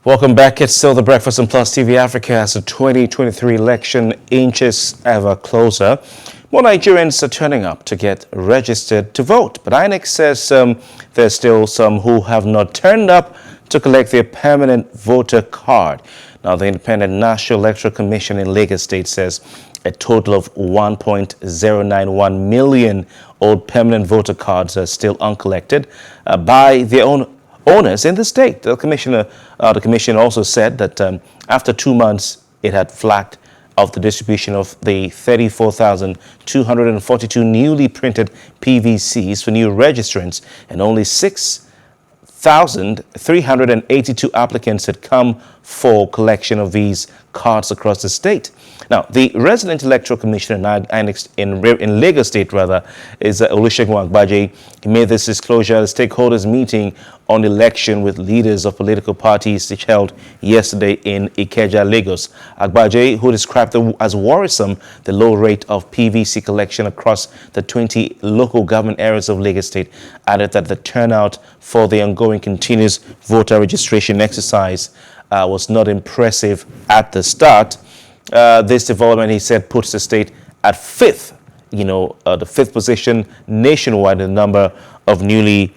Welcome back. It's still the breakfast on Plus TV Africa as the 2023 election inches ever closer. More Nigerians are turning up to get registered to vote, but INEC says there's still some who have not turned up to collect their permanent voter card. Now, the Independent National Electoral Commission in Lagos State says a total of 1.091 million old permanent voter cards are still uncollected by their own owners in the state. The commission also said that after 2 months, it had flagged of the distribution of the 34,242 newly printed PVCs for new registrants, and only 6,382 applicants had come for collection of these cards across the state. Now, the resident electoral commissioner in Lagos State, is Olusegun Agbaje. He made this disclosure at a stakeholders meeting on election with leaders of political parties, which held yesterday in Ikeja, Lagos. Agbaje, who described as worrisome the low rate of PVC collection across the 20 local government areas of Lagos State, added that the turnout for the ongoing continuous voter registration exercise was not impressive at the start. This development, he said, puts the state at fifth, the fifth position nationwide in the number of newly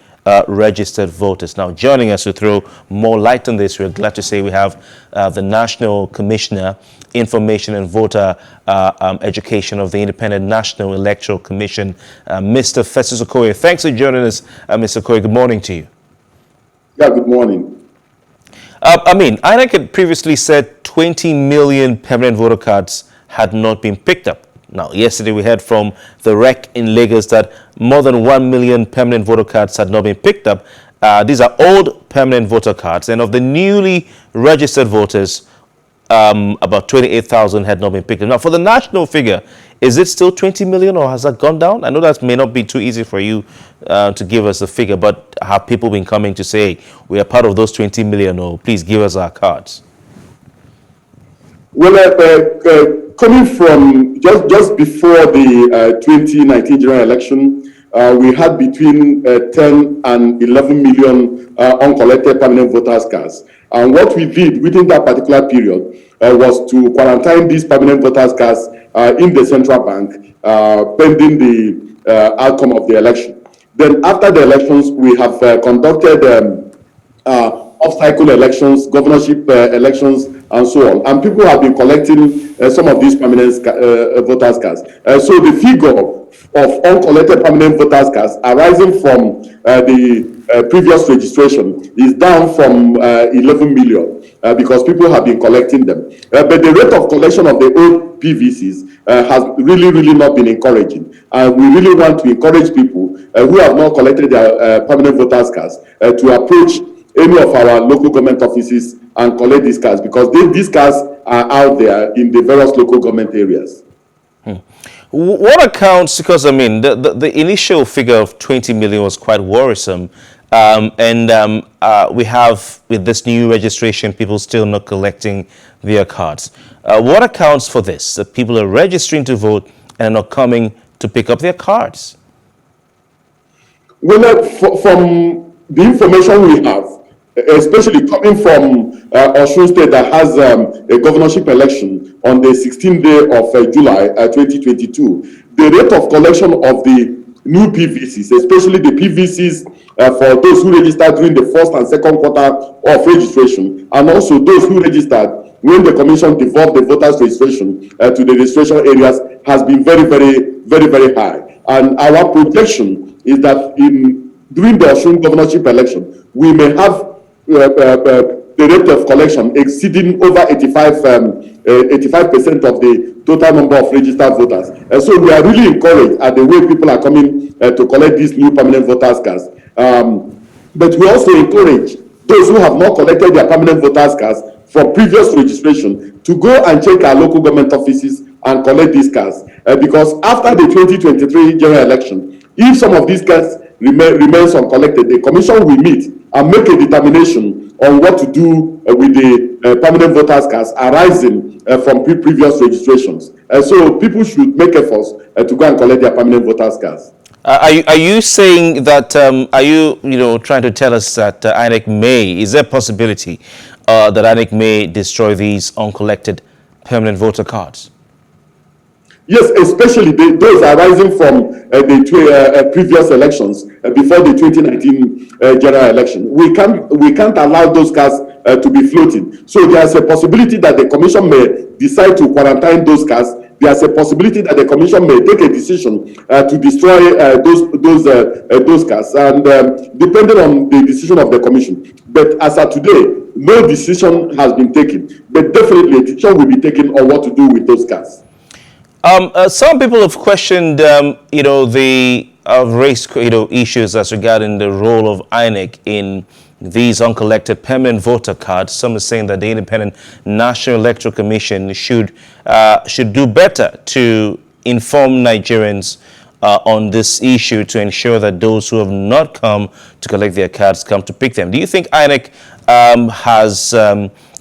registered voters. Now, joining us to throw more light on this, we're glad to say we have the National Commissioner, Information and Voter Education of the Independent National Electoral Commission, Mr. Festus Okoye. Thanks for joining us, Mr. Okoye. Good morning to you. Yeah, good morning. INEC had previously said 20 million permanent voter cards had not been picked up. Now, yesterday we heard from the REC in Lagos that more than 1 million permanent voter cards had not been picked up. These are old permanent voter cards, and of the newly registered voters, about 28,000 had not been picked up. Now, for the national figure, is it still 20 million or has that gone down? I know that may not be too easy for you to give us a figure, but have people been coming to say, hey, we are part of those 20 million, or please give us our cards? Well, coming from just before the 2019 general election, we had between 10 and 11 million uncollected permanent voters cards. And what we did within that particular period was to quarantine these permanent voters cards in the central bank, pending the outcome of the election. Then after the elections, we have conducted off-cycle elections, governorship elections, and so on. And people have been collecting some of these permanent voters cards. So the figure of uncollected permanent voters cards arising from the previous registration is down from 11 million because people have been collecting them. But the rate of collection of the old PVCs has really not been encouraging. And we really want to encourage people who have not collected their permanent voters cards to approach any of our local government offices and collect these cards, because these cards are out there in the various local government areas. What accounts, because the initial figure of 20 million was quite worrisome, we have, with this new registration, people still not collecting their cards. What accounts for this, that people are registering to vote and are not coming to pick up their cards? Well, from the information we have, especially coming from Osun State that has a governorship election on the 16th day of July 2022, the rate of collection of the new PVCs, especially the PVCs for those who registered during the first and second quarter of registration, and also those who registered when the commission devolved the voters registration to the registration areas, has been very high. And our projection is that during the Osun governorship election, we may have the rate of collection exceeding over 85% of the total number of registered voters. And so we are really encouraged at the way people are coming to collect these new permanent voters cards. But we also encourage those who have not collected their permanent voters cards for previous registration to go and check our local government offices and collect these cards. Because after the 2023 general election, if some of these cards remains uncollected, the commission will meet and make a determination on what to do with the permanent voters cards arising from previous registrations. So people should make efforts to go and collect their permanent voters cards. Are you saying that, are you, trying to tell us that INEC may, is there a possibility that INEC may destroy these uncollected permanent voter cards? Yes, especially those arising from the previous elections before the 2019 general election. We can't allow those cards to be floating. So there's a possibility that the commission may decide to quarantine those cards. There's a possibility that the commission may take a decision to destroy those cards, and depending on the decision of the commission. But as of today, no decision has been taken. But definitely a decision will be taken on what to do with those cards. Some people have questioned, raised, issues as regarding the role of INEC in these uncollected permanent voter cards. Some are saying that the Independent National Electoral Commission should do better to inform Nigerians on this issue to ensure that those who have not come to collect their cards come to pick them. Do you think INEC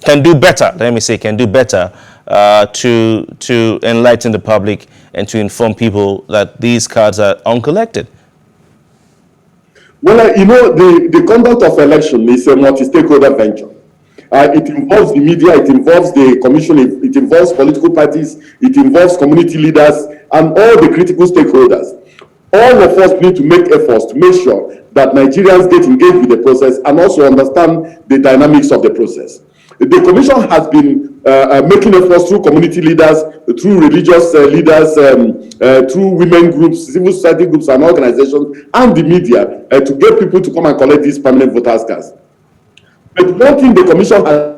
can do better? Let me say, can do better to enlighten the public and to inform people that these cards are uncollected? Well, the conduct of election is a multi-stakeholder venture. It involves the media, it involves the commission, it involves political parties, it involves community leaders, and all the critical stakeholders. All of us need to make efforts to make sure that Nigerians get engaged with the process and also understand the dynamics of the process. The commission has been making efforts through community leaders, through religious leaders, through women groups, civil society groups and organizations, and the media to get people to come and collect these permanent voters cards. But one thing the commission has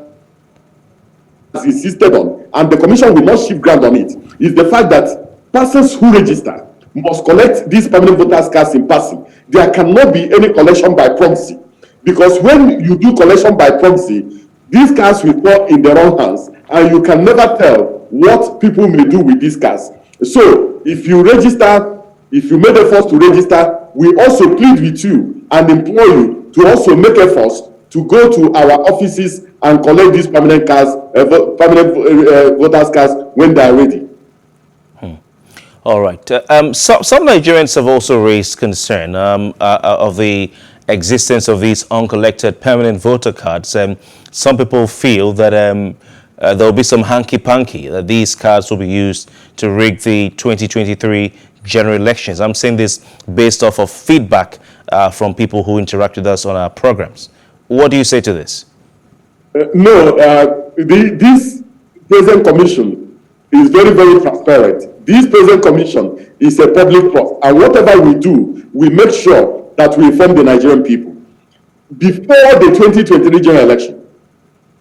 insisted on, and the commission will not shift ground on it, is the fact that persons who register must collect these permanent voters cards in person. There cannot be any collection by proxy, because when you do collection by proxy, these cards will fall in the wrong hands, and you can never tell what people may do with these cards. So, if you register, if you made efforts to register, we also plead with you and implore you to also make efforts to go to our offices and collect these permanent cards, voters cards when they are ready. All right. Some Nigerians have also raised concern of the existence of these uncollected permanent voter cards. Some people feel that there will be some hanky-panky, that these cards will be used to rig the 2023 general elections. I'm saying this based off of feedback from people who interact with us on our programs. What do you say to this? No, this present commission is very, very transparent. This present commission is a public trust, and whatever we do, we make sure that we inform the Nigerian people. Before the 2023 general election,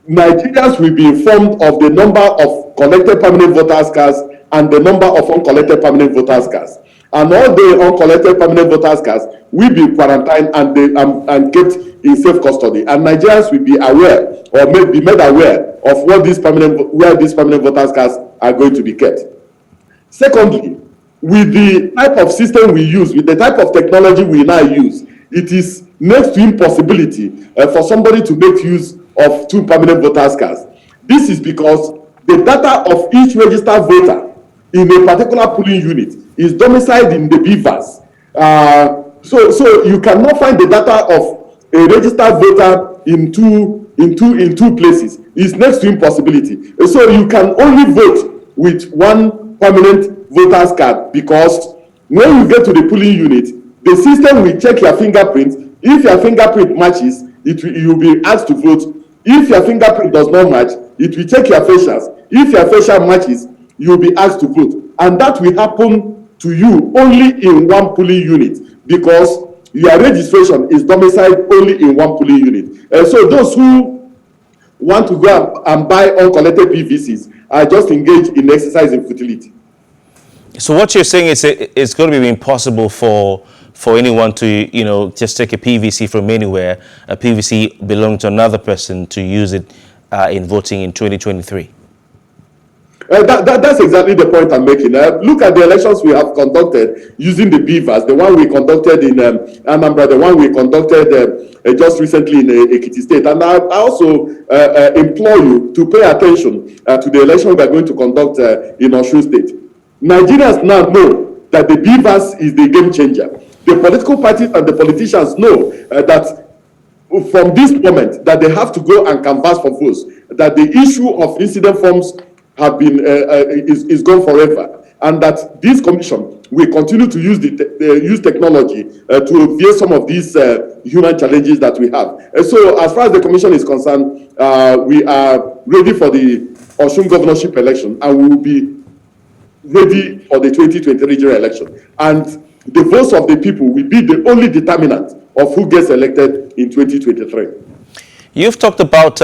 Nigerians will be informed of the number of collected permanent voters cards and the number of uncollected permanent voters cards. And all the uncollected permanent voters cards will be quarantined and kept in safe custody. And Nigerians will be aware, or may be made aware of where these permanent voters cards are going to be kept. Secondly, with the type of system we use, with the type of technology we now use, it is next to impossibility for somebody to make use of two permanent voters cards. This is because the data of each registered voter in a particular polling unit is domiciled in the BVAS. So you cannot find the data of a registered voter in two places. It's next to impossibility. So you can only vote with one permanent voter's card, because when you get to the polling unit, the system will check your fingerprint. If your fingerprint matches, you'll be asked to vote. If your fingerprint does not match, it will check your facials. If your facial matches, you'll be asked to vote. And that will happen to you only in one polling unit, because your registration is domiciled only in one polling unit. So those who want to go and buy uncollected PVCs are just engaged in exercise in futility. So what you're saying is it's going to be impossible for anyone to, just take a PVC from anywhere, a PVC belonging to another person, to use it in voting in 2023? That's exactly the point I'm making. Look at the elections we have conducted using the BVAS, the one we conducted in Anambra, the one we conducted just recently in Ekiti State. And I also implore you to pay attention to the election we are going to conduct in Osun State. Nigerians now know that the BVAS is the game changer. The The political parties and the politicians know that from this moment that they have to go and canvass for votes, that the issue of incident forms have been is gone forever, and that this commission will continue to use use technology to obviate some of these human challenges that we have. And so, as far as the commission is concerned, we are ready for the Osun governorship election, and we will be ready for the 2023 general election. And the votes of the people will be the only determinant of who gets elected in 2023. You've talked about,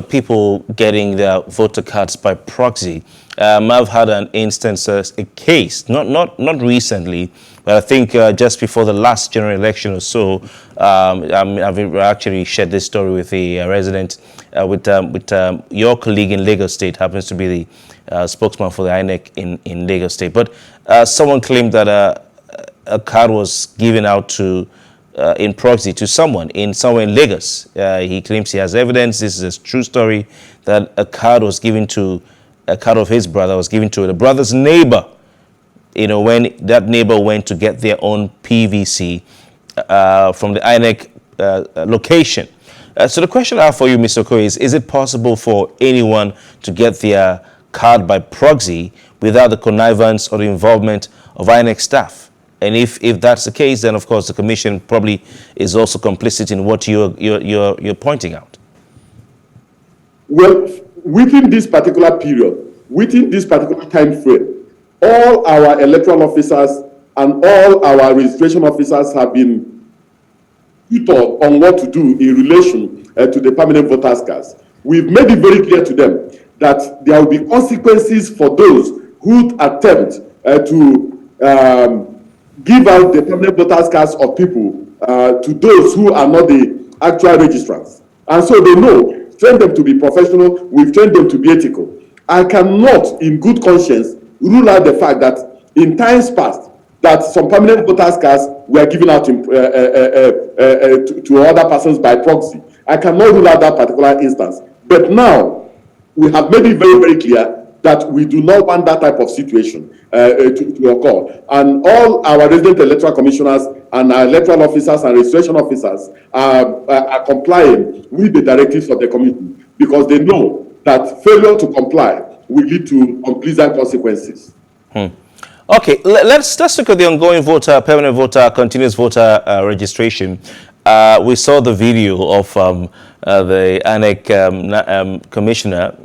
people getting their voter cards by proxy. I've had an instance, a case, not recently, but I think just before the last general election or so. I've actually shared this story with a resident, with your colleague in Lagos State, happens to be the spokesman for the INEC in Lagos State. But someone claimed that a card was given out to in proxy to someone somewhere in Lagos. He claims he has evidence. This is a true story, that a card of his brother was given to the brother's neighbor. When that neighbor went to get their own PVC from the INEC location. So the question I have for you, Mr. Okoye, is it possible for anyone to get their card by proxy without the connivance or the involvement of INEC staff? And if that's the case, then of course the commission probably is also complicit in what you're pointing out. Well, within this particular period, within this particular time frame, all our electoral officers and all our registration officers have been tutored on what to do in relation to the permanent voters cards. We've made it very clear to them that there will be consequences for those who attempt to give out the permanent voters cards of people to those who are not the actual registrants. And so they know, train them to be professional, we've trained them to be ethical. I cannot, in good conscience, rule out the fact that in times past, that some permanent voters cards were given out to other persons by proxy. I cannot rule out that particular instance. But now, we have made it very, very clear that we do not want that type of situation to occur. And all our resident electoral commissioners and our electoral officers and registration officers are complying with the directives of the committee, because they know that failure to comply will lead to unpleasant consequences. Okay, let's look at the ongoing permanent voter, continuous voter registration. We saw the video of the INEC commissioner,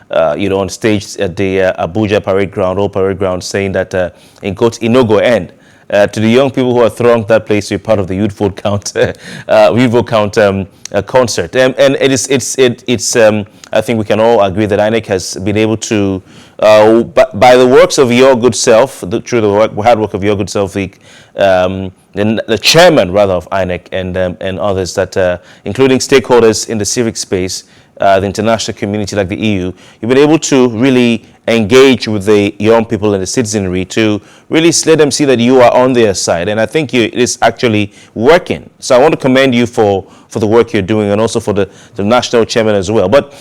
on stage at the Abuja parade ground, old parade ground, saying that, in quotes, it no go end. To the young people who are thronged that place to be part of the youth vote count, concert, and it's I think we can all agree that INEC has been able to, by the works of your good self, through the hard work of your good self, the chairman rather of INEC and others that, including stakeholders in the civic space, the international community like the EU, you've been able to really engage with the young people and the citizenry to really let them see that you are on their side. And I think it is actually working. So I want to commend you for the work you're doing, and also for the national chairman as well. But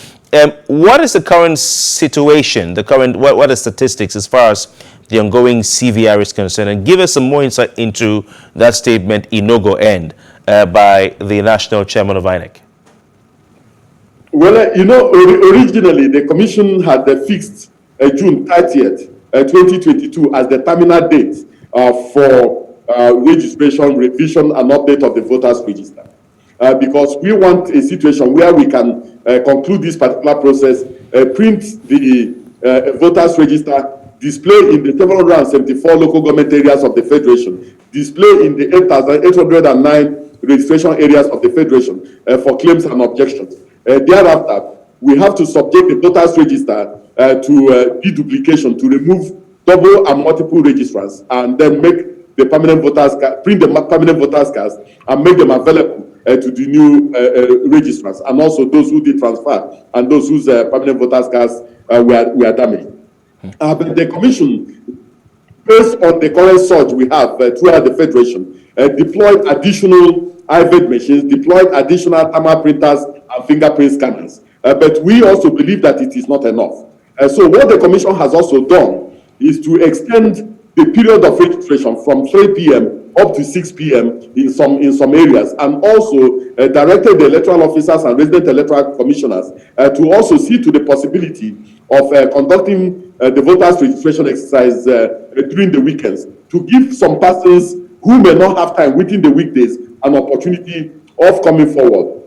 what is the current situation, what are statistics as far as the ongoing CVR is concerned? And give us some more insight into that statement, "It no go end," by the national chairman of INEC. Well, originally the commission had fixed June 30th, 2022 as the terminal date for registration, revision, and update of the voters register. Because we want a situation where we can conclude this particular process, print the voters register, display in the 774 local government areas of the Federation, display in the 8,809 registration areas of the Federation for claims and objections. Thereafter, we have to subject the voters register to deduplication, to remove double and multiple registrants, and then make the permanent voters print the permanent voters cards and make them available to the new registrants, and also those who did transfer and those whose permanent voters cards were damaged. But the commission, based on the current surge we have throughout the Federation, deployed additional IVED machines, deployed additional thermal printers and fingerprint scanners. But we also believe that it is not enough. So what the commission has also done is to extend the period of registration from 3 p.m. up to 6 p.m. in some areas, and also directed the electoral officers and resident electoral commissioners to also see to the possibility of conducting the voters registration exercise during the weekends, to give some persons who may not have time within the weekdays an opportunity of coming forward.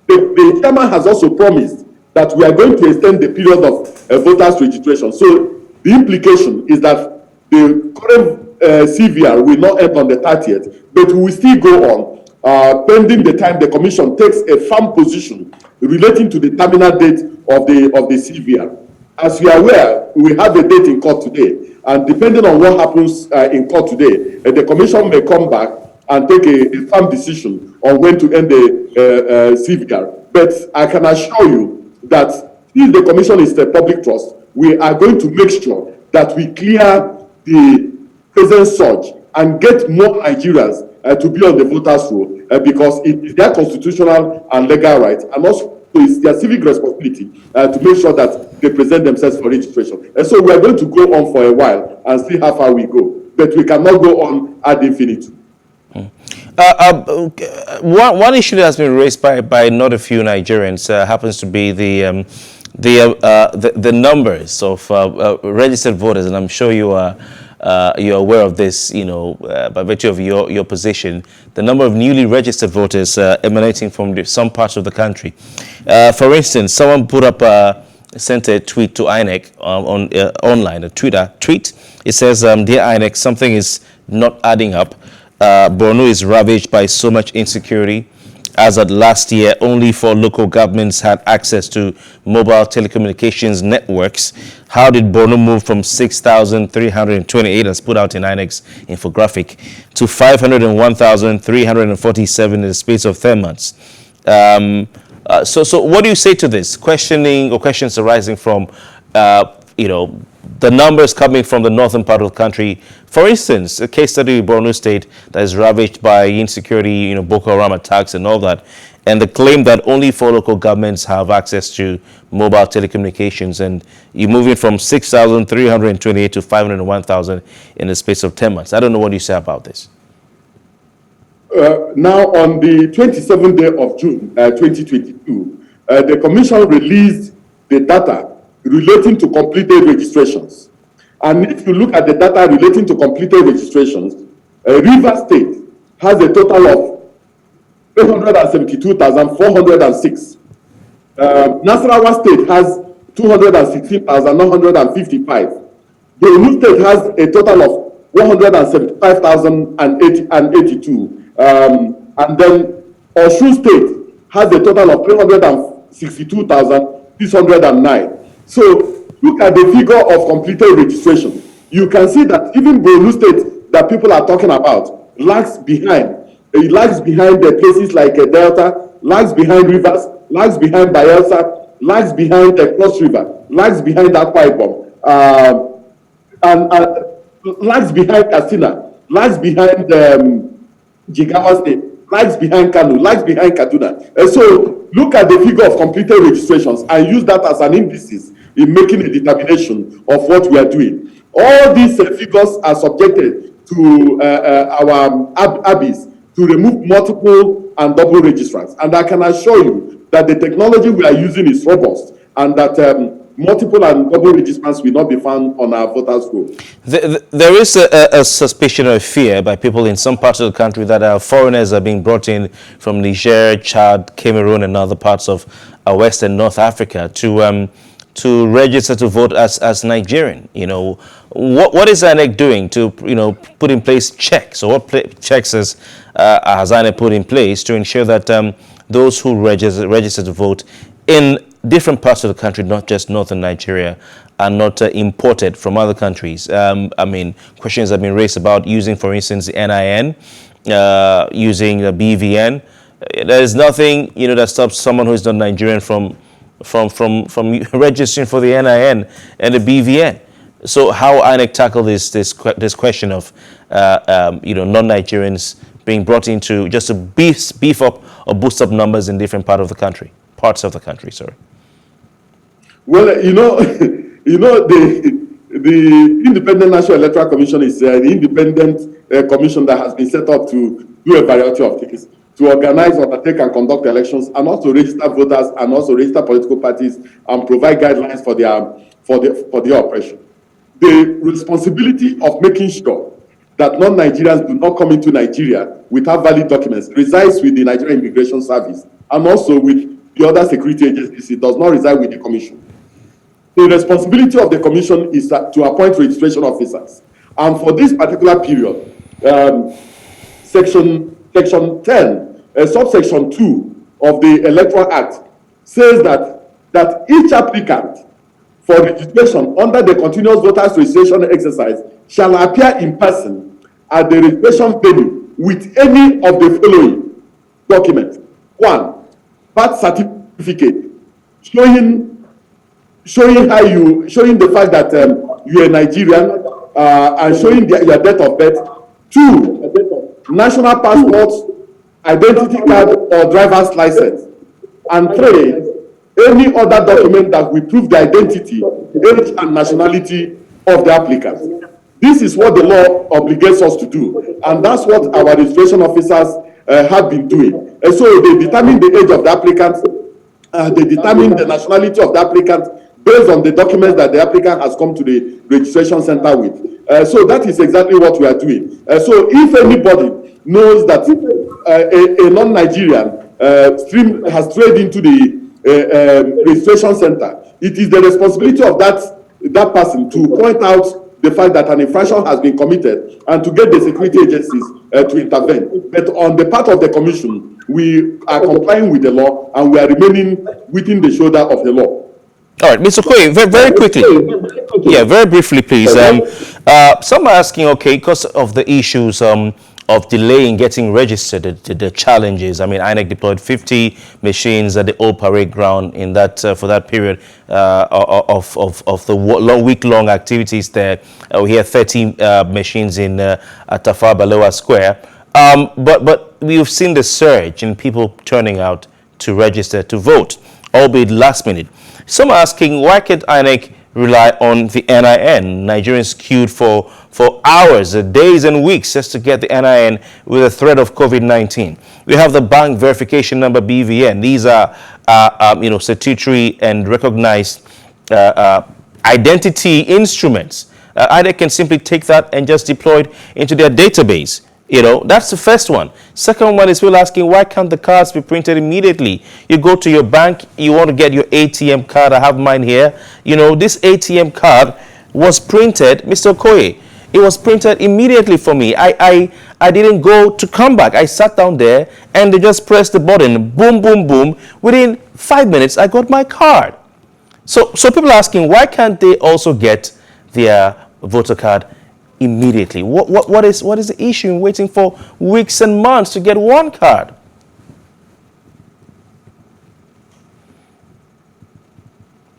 The chairman has also promised that we are going to extend the period of voters registration. So the implication is that the current CVR will not end on the 30th, but we will still go on pending the time the commission takes a firm position relating to the terminal date of the CVR. As you are aware, we have a date in court today, and depending on what happens in court today, the commission may come back and take a firm decision on when to end the CVR. But I can assure you that if the commission is a public trust, we are going to make sure that we clear the present surge and get more Nigerians to be on the voters' roll because it is their constitutional and legal right, and also it's their civic responsibility to make sure that they present themselves for registration. And so we are going to go on for a while and see how far we go, but we cannot go on ad infinitum. One issue that has been raised by not a few Nigerians happens to be the numbers of registered voters, and I'm sure you're aware of this, by virtue of your position, the number of newly registered voters emanating from some parts of the country. For instance, someone sent a tweet to INEC online, a Twitter tweet. It says, "Dear INEC, something is not adding up. Borno is ravaged by so much insecurity. As at last year, only 4 local governments had access to mobile telecommunications networks. How did Borno move from 6,328, as put out in INEC's infographic, to 501,347 in the space of 10 months? So what do you say to this? Questions arising from, the numbers coming from the northern part of the country. For instance, a case study in Borno State that is ravaged by insecurity, Boko Haram attacks and all that, and the claim that only 4 local governments have access to mobile telecommunications, and you're moving from 6,328 to 501,000 in the space of 10 months. I don't know what you say about this. Now, on the 27th day of June 2022, the commission released the data relating to completed registrations. And if you look at the data relating to completed registrations, Rivers State has a total of 372,406. Nasarawa State has 216,955. Borno State has a total of 175,082. And then Osun State has a total of 362,609. So look at the figure of completed registration. You can see that even Borno State that people are talking about lags behind. It lags behind the places like Delta, lags behind Rivers, lags behind Bayelsa, lags behind the Cross River, lags behind Akwa Ibom, and lags behind Katsina, lags behind Jigawa State, lags behind Kano, lags behind Kaduna. And so look at the figure of completed registrations and use that as an indices in making a determination of what we are doing. All these figures are subjected to our ABIs to remove multiple and double registrants. And I can assure you that the technology we are using is robust, and that multiple and double registrants will not be found on our voters' roll. There is a suspicion or fear by people in some parts of the country that foreigners are being brought in from Niger, Chad, Cameroon, and other parts of West and North Africa to register to vote as Nigerian. What is INEC doing to put in place checks, or what checks has INEC put in place to ensure that those who register to vote in different parts of the country, not just northern Nigeria, are not imported from other countries? Questions have been raised about using, for instance, the NIN, using the BVN. There is nothing, that stops someone who is not Nigerian from registering for the NIN and the BVN. So how INEC tackle this question of non-Nigerians being brought into just to beef up or boost up numbers in different parts of the country. Sorry. Well, the the Independent National Electoral Commission is the independent commission that has been set up to do a variety of things, to organize, undertake, and conduct elections, and also register voters, and also register political parties, and provide guidelines for their operation. The responsibility of making sure that non-Nigerians do not come into Nigeria without valid documents resides with the Nigerian Immigration Service and also with the other security agencies. It does not reside with the Commission. The responsibility of the Commission is to appoint registration officers. And for this particular period, Section 10, subsection 2 of the Electoral Act says that each applicant for registration under the continuous voters registration exercise shall appear in person at the registration venue with any of the following documents. 1, birth certificate showing the fact that you are Nigerian and showing your date of birth. 2, national passport, identity card, or driver's license. And 3, any other document that will prove the identity, age, and nationality of the applicant. This is what the law obligates us to do, and that's what our registration officers have been doing. And so they determine the age of the applicant, they determine the nationality of the applicant based on the documents that the applicant has come to the registration center with. So that is exactly what we are doing. So if anybody knows that a non-Nigerian has strayed into the registration center, it is the responsibility of that person to point out the fact that an infraction has been committed and to get the security agencies to intervene. But on the part of the Commission, we are complying with the law and we are remaining within the shoulder of the law. All right, Mr. Okoye, very quickly. Yeah, very briefly, please. Some are asking, okay, because of the issues of delay in getting registered, the challenges. I mean, INEC deployed 50 machines at the old parade ground in that for that period of the week-long activities there. We had 30 machines in at Tafawa Balewa Square. But we've seen the surge in people turning out to register to vote, albeit last minute. Some are asking, why can't INEC rely on the NIN? Nigerians queued for hours, days and weeks just to get the NIN with the threat of COVID-19. We have the bank verification number, BVN. These are, statutory and recognized identity instruments. INEC can simply take that and just deploy it into their database. That's the first one. Second one is people asking, why can't the cards be printed immediately? You go to your bank, you want to get your ATM card. I have mine here. This ATM card was printed, Mr. Okoye. It was printed immediately for me. I didn't go to come back. I sat down there and they just pressed the button. Boom, boom, boom. Within 5 minutes, I got my card. So people are asking, why can't they also get their voter card immediately? What is the issue in waiting for weeks and months to get one card?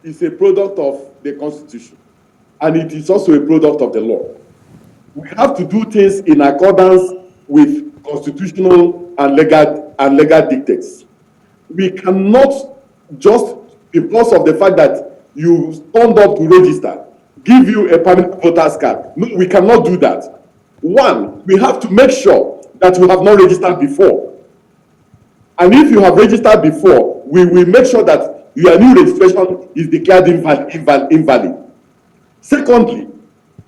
It's a product of the Constitution, and it is also a product of the law. We have to do things in accordance with constitutional and legal dictates. We cannot just, because of the fact that you turned up to register, give you a permanent voter's card. No, we cannot do that. One, we have to make sure that you have not registered before. And if you have registered before, we will make sure that your new registration is declared invalid. Secondly,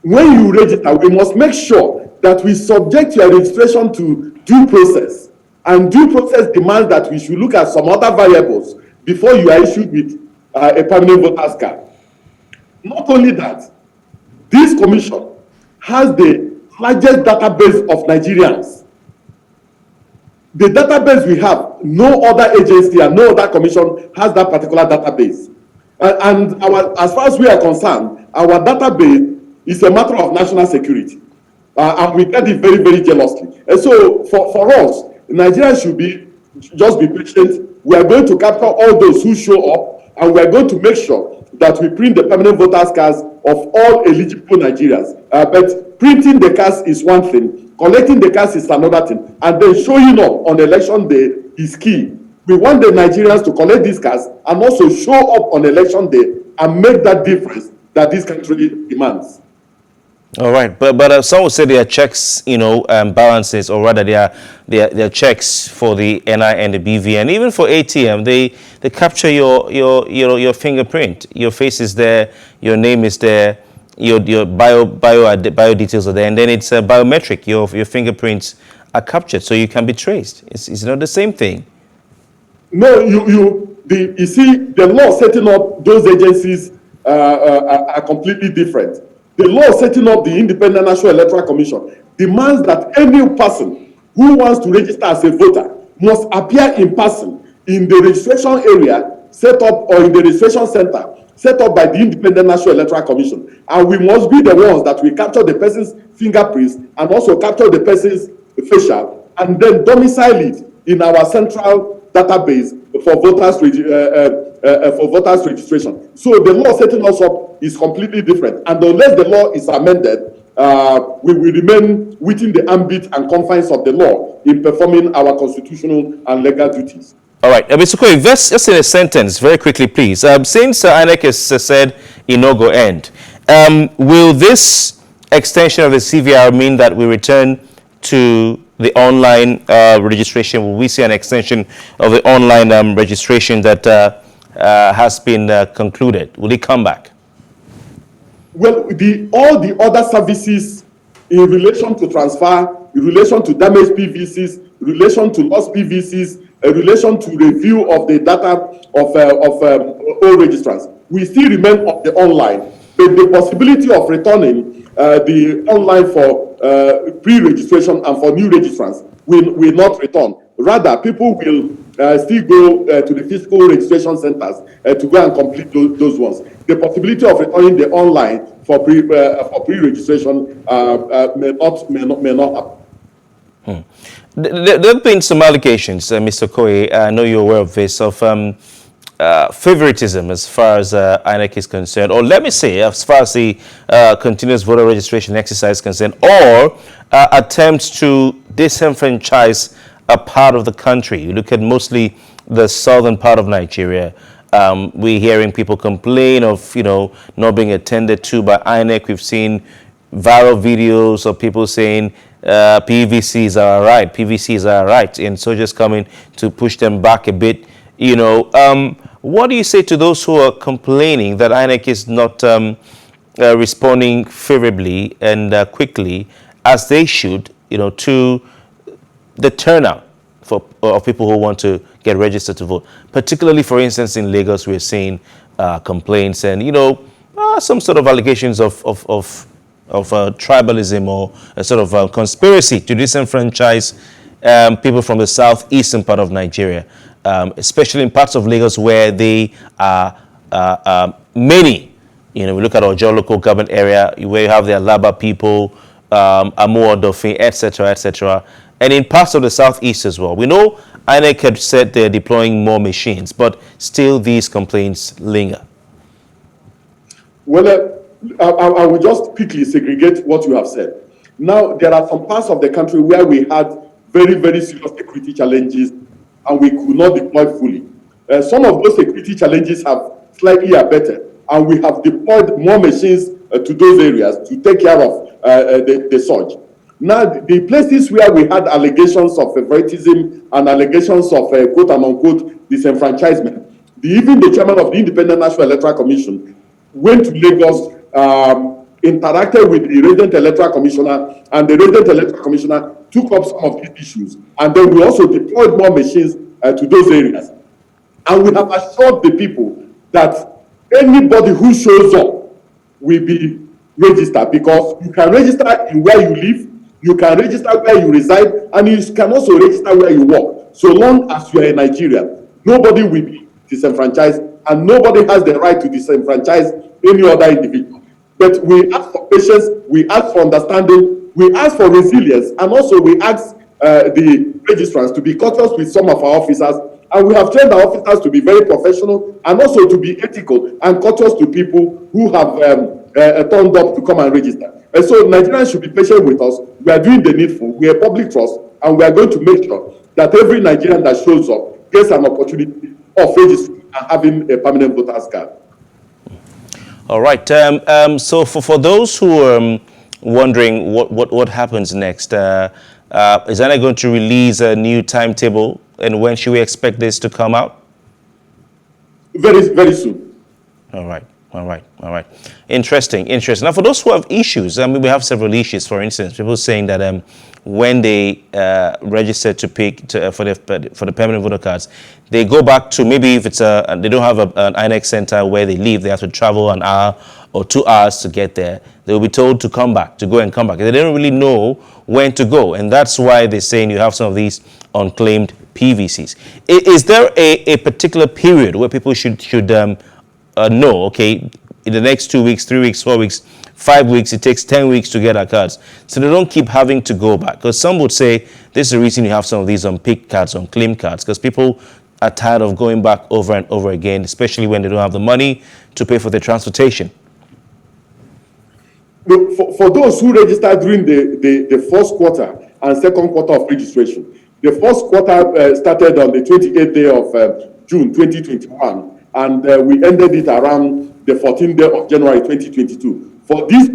when you register, we must make sure that we subject your registration to due process. And due process demands that we should look at some other variables before you are issued with a permanent voter's card. Not only that, this commission has the largest database of Nigerians. The database we have, no other agency and no other commission has that particular database. And as far as we are concerned, our database is a matter of national security. And we get it very, very jealously. And so for us, Nigerians should just be patient. We are going to capture all those who show up, and we are going to make sure that we print the permanent voters cards of all eligible Nigerians. But printing the cards is one thing, collecting the cards is another thing, and then showing up on election day is key. We want the Nigerians to collect these cards and also show up on election day and make that difference that this country demands. All right, but some would say they are checks, balances, or rather they are checks for the NI and the BV, and even for ATM, they capture your fingerprint, your face is there, your name is there, your bio details are there, and then it's biometric. Your fingerprints are captured, so you can be traced. It's not the same thing. No, you see, the law setting up those agencies are completely different. The law setting up the Independent National Electoral Commission demands that any person who wants to register as a voter must appear in person in the registration area set up or in the registration center set up by the Independent National Electoral Commission. And we must be the ones that we capture the person's fingerprints and also capture the person's facial and then domicile it in our central database for voters registration. So the law setting us up is completely different, and unless the law is amended, we will remain within the ambit and confines of the law in performing our constitutional and legal duties. All right, Mr. Okoye, just in a sentence, very quickly, please. Since INEC has said it no go end, will this extension of the CVR mean that we return to the online registration? Will we see an extension of the online registration that has been concluded? Will it come back? Well, all the other services in relation to transfer, in relation to damaged PVCs, in relation to lost PVCs, in relation to review of the data of all registrants, we still remain on the online. But the possibility of returning the online for pre-registration and for new registrants will not return. Rather, people will still go to the physical registration centers to go and complete those ones. The possibility of returning the online for pre-registration may not happen. There have been some allegations, Mr. Okoye, I know you're aware of this, of favoritism as far as INEC is concerned, or let me say, as far as the continuous voter registration exercise is concerned, or attempts to disenfranchise a part of the country. You look at mostly the southern part of Nigeria. We're hearing people complain of, not being attended to by INEC. We've seen viral videos of people saying PVCs are all right, PVCs are all right, and so just coming to push them back a bit. What do you say to those who are complaining that INEC is not responding favorably and quickly as they should, to the turnout of people who want to get registered to vote? Particularly, for instance, in Lagos, we're seeing complaints and some sort of allegations of tribalism or a sort of conspiracy to disenfranchise people from the southeastern part of Nigeria, especially in parts of Lagos where they are many. We look at Ojo local government area where you have the Alaba people, Amu Odofin, etc., etc., and in parts of the southeast as well. We know INEC had said they're deploying more machines, but still these complaints linger. Well, I will just quickly segregate what you have said. Now, there are some parts of the country where we had very, very serious security challenges and we could not deploy fully. Some of those security challenges have slightly abated, and we have deployed more machines to those areas to take care of the surge. Now, the places where we had allegations of favoritism and allegations of quote and unquote disenfranchisement, even the chairman of the Independent National Electoral Commission went to Lagos, interacted with the resident electoral commissioner, and the resident electoral commissioner took up some of these issues. And then we also deployed more machines to those areas. And we have assured the people that anybody who shows up will be registered, because you can register in where you live, you can register where you reside, and you can also register where you work. So long as you are a Nigerian, nobody will be disenfranchised, and nobody has the right to disenfranchise any other individual. But we ask for patience, we ask for understanding, we ask for resilience, and also we ask the registrants to be courteous with some of our officers. And we have trained our officers to be very professional and also to be ethical and courteous to people who have turned up to come and register. And so Nigerians should be patient with us. We are doing the needful. We are public trust, and we are going to make sure that every Nigerian that shows up gets an opportunity of registering and having a permanent voter's card. All right. So for those who wondering what happens next. Is INEC going to release a new timetable, and when should we expect this to come out? Very, very soon. All right. Interesting. Now, for those who have issues, I mean, we have several issues. For instance, people saying that when they register to pick for the permanent voter cards, they go back to, maybe if it's they don't have an INEC center where they live, they have to travel an hour or 2 hours to get there. They will be told to come back, to go and come back. They don't really know when to go, and that's why they're saying you have some of these unclaimed PVCs. Is there a particular period where people should know, okay, in the next 2 weeks, 3 weeks, 4 weeks, 5 weeks, it takes 10 weeks to get our cards, so they don't keep having to go back? Because some would say this is the reason you have some of these unpicked cards, unclaimed cards, because people are tired of going back over and over again, especially when they don't have the money to pay for their transportation. For those who registered during the first quarter and second quarter of registration, the first quarter started on the 28th day of June 2021, and we ended it around the 14th day of January 2022. For these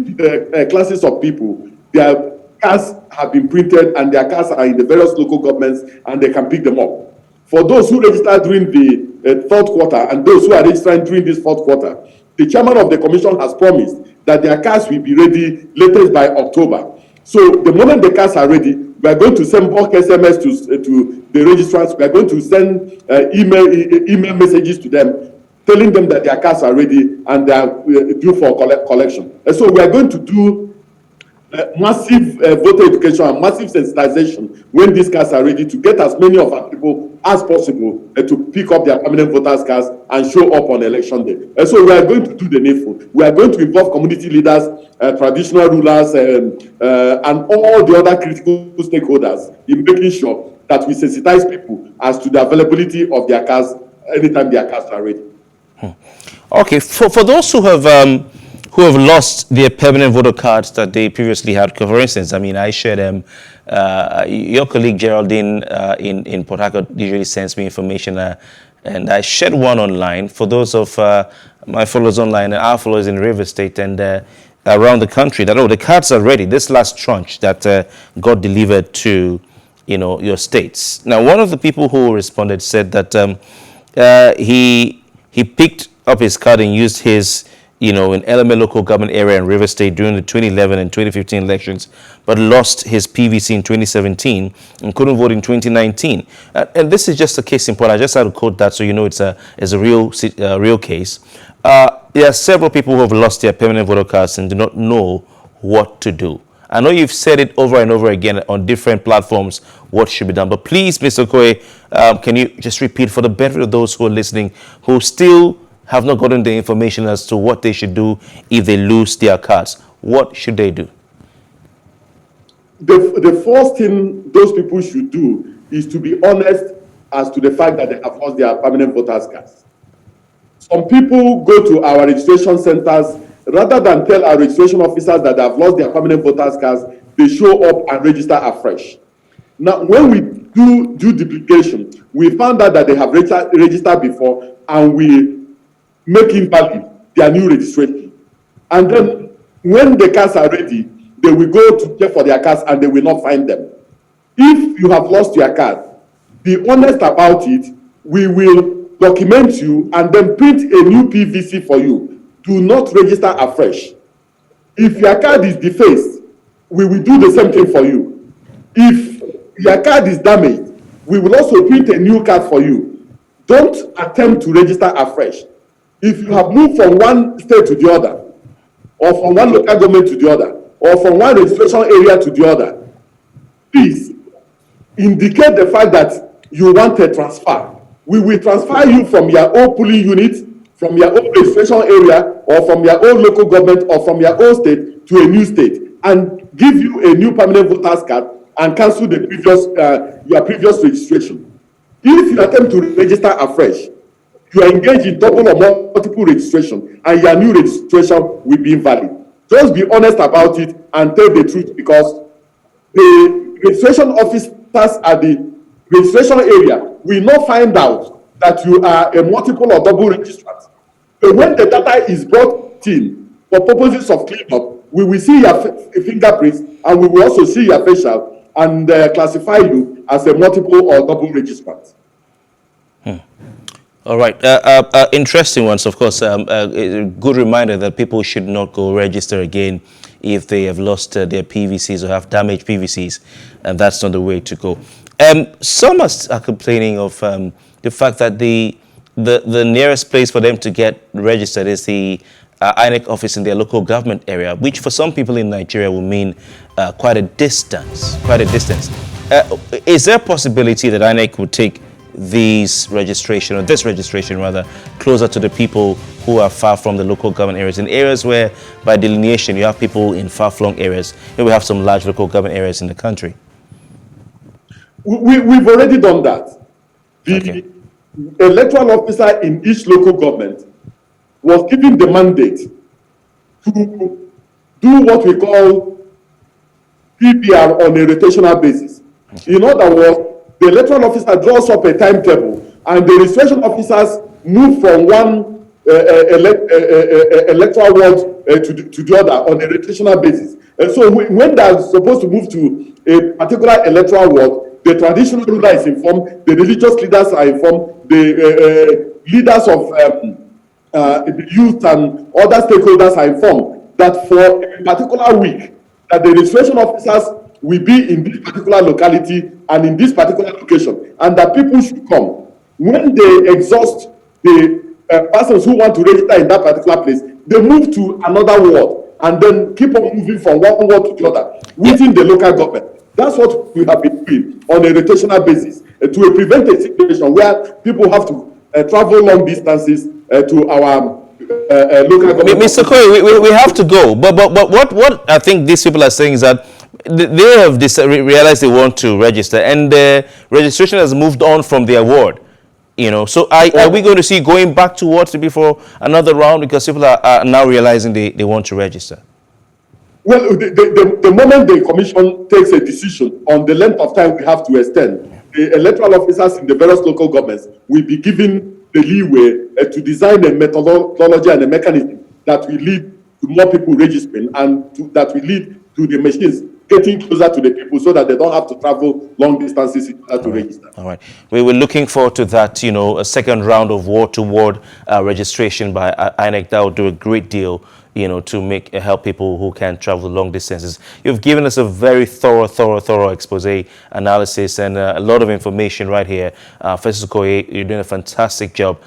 classes of people, their cards have been printed and their cards are in the various local governments and they can pick them up. For those who registered during the third quarter and those who are registering during this fourth quarter, the chairman of the commission has promised that their cards will be ready latest by October. So the moment the cards are ready, we are going to send bulk SMS to the registrants. We are going to send email messages to them, telling them that their cards are ready and they are due for collection. And so we are going to do massive voter education and massive sensitization when these cards are ready, to get as many of our people as possible to pick up their permanent voters cards and show up on election day. And so we are going to do the needful. We are going to involve community leaders, traditional rulers, and all the other critical stakeholders in making sure that we sensitize people as to the availability of their cards anytime their cards are ready. Okay, for those who have lost their permanent voter cards that they previously had, for instance, I mean, I shared your colleague Geraldine in Port Harcourt usually sends me information, and I shared one online for those of my followers online and our followers in River State and around the country that, the cards are ready. This last tranche that got delivered to, your states. Now, one of the people who responded said that he picked up his card and used his, in Element local government area in River State during the 2011 and 2015 elections, but lost his PVC in 2017 and couldn't vote in 2019. And this is just a case in point. I just had to quote that so it's a real case. There are several people who have lost their permanent voter cards and do not know what to do. I know you've said it over and over again on different platforms what should be done, but please, Mr. Okoye, can you just repeat for the benefit of those who are listening who still have not gotten the information as to what they should do if they lose their cards? What should they do? The first thing those people should do is to be honest as to the fact that they have lost their permanent voters cards. Some people go to our registration centers, rather than tell our registration officers that they have lost their permanent voters cards, they show up and register afresh. Now, when we do duplication, we found out that they have registered before, and we make invalid their new registration. And then when the cards are ready, they will go to check for their cards and they will not find them. If you have lost your card, be honest about it. We will document you and then print a new PVC for you. Do not register afresh. If your card is defaced, we will do the same thing for you. If your card is damaged, we will also print a new card for you. Don't attempt to register afresh. If you have moved from one state to the other, or from one local government to the other, or from one registration area to the other, please indicate the fact that you want a transfer. We will transfer you from your own polling unit, from your own registration area, or from your own local government, or from your own state to a new state, and give you a new permanent voters card and cancel the your previous registration. If you attempt to register afresh, you are engaged in double or multiple registration, and your new registration will be invalid. Just be honest about it and tell the truth, because the registration officers at the registration area will not find out that you are a multiple or double registrant. So when the data is brought in for purposes of cleanup, we will see your fingerprints, and we will also see your facial and classify you as a multiple or double registrant. All right. Interesting ones, of course. A good reminder that people should not go register again if they have lost their PVCs or have damaged PVCs, and that's not the way to go. Some are complaining of the fact that the nearest place for them to get registered is the INEC office in their local government area, which for some people in Nigeria will mean quite a distance. Is there a possibility that INEC would take this registration rather, closer to the people who are far from the local government areas, in areas where by delineation you have people in far-flung areas? Here we have some large local government areas in the country. We've already done that. The electoral officer in each local government was given the mandate to do what we call PPR on a rotational basis. In other words, the electoral officer draws up a timetable, and the registration officers move from one electoral ward to the other on a rotational basis. And so when they are supposed to move to a particular electoral ward, the traditional ruler is informed, the religious leaders are informed, the leaders of the youth and other stakeholders are informed that for a particular week, that the registration officers will be in this particular locality and in this particular location, and that people should come. When they exhaust the persons who want to register in that particular place, they move to another ward and then keep on moving from one ward to the other within the local government. That's what we have been doing on a rotational basis to prevent a situation where people have to travel long distances to our local government. Mr. Okoye, we have to go, but what I think these people are saying is that they have realized they want to register, and the registration has moved on from their ward. So are we going to see going back to wards to be for another round because people are now realizing they want to register? Well, the moment the commission takes a decision on the length of time we have to extend, the electoral officers in the various local governments will be given the leeway to design a methodology and a mechanism that will lead to more people registering, and that will lead to the machines getting closer to the people so that they don't have to travel long distances in order to register. All right. We were looking forward to that, a second round of ward-to-ward registration by INEC. That would do a great deal, to help people who can travel long distances. You've given us a very thorough expose, analysis, and a lot of information right here. Festus Okoye, you're doing a fantastic job.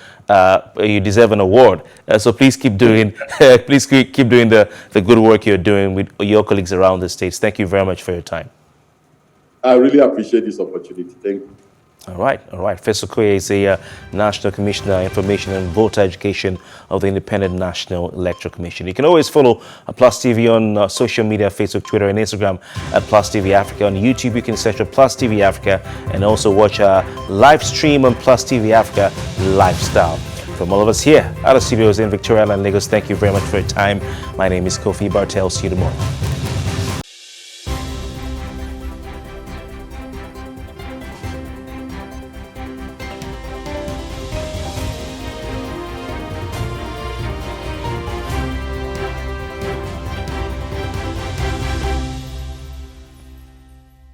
You deserve an award. So please keep doing, keep doing the good work you're doing with your colleagues around the states. Thank you very much for your time. I really appreciate this opportunity. Thank you. All right. Festus Okoye is a National Commissioner, Information and Voter Education of the Independent National Electoral Commission. You can always follow Plus TV on social media, Facebook, Twitter, and Instagram at PlusTvAfrica. On YouTube, you can search for PlusTvAfrica and also watch our live stream on PlusTvAfrica Lifestyle. From all of us here at the studios in Victoria and Lagos, thank you very much for your time. My name is Kofi Bartel. See you tomorrow.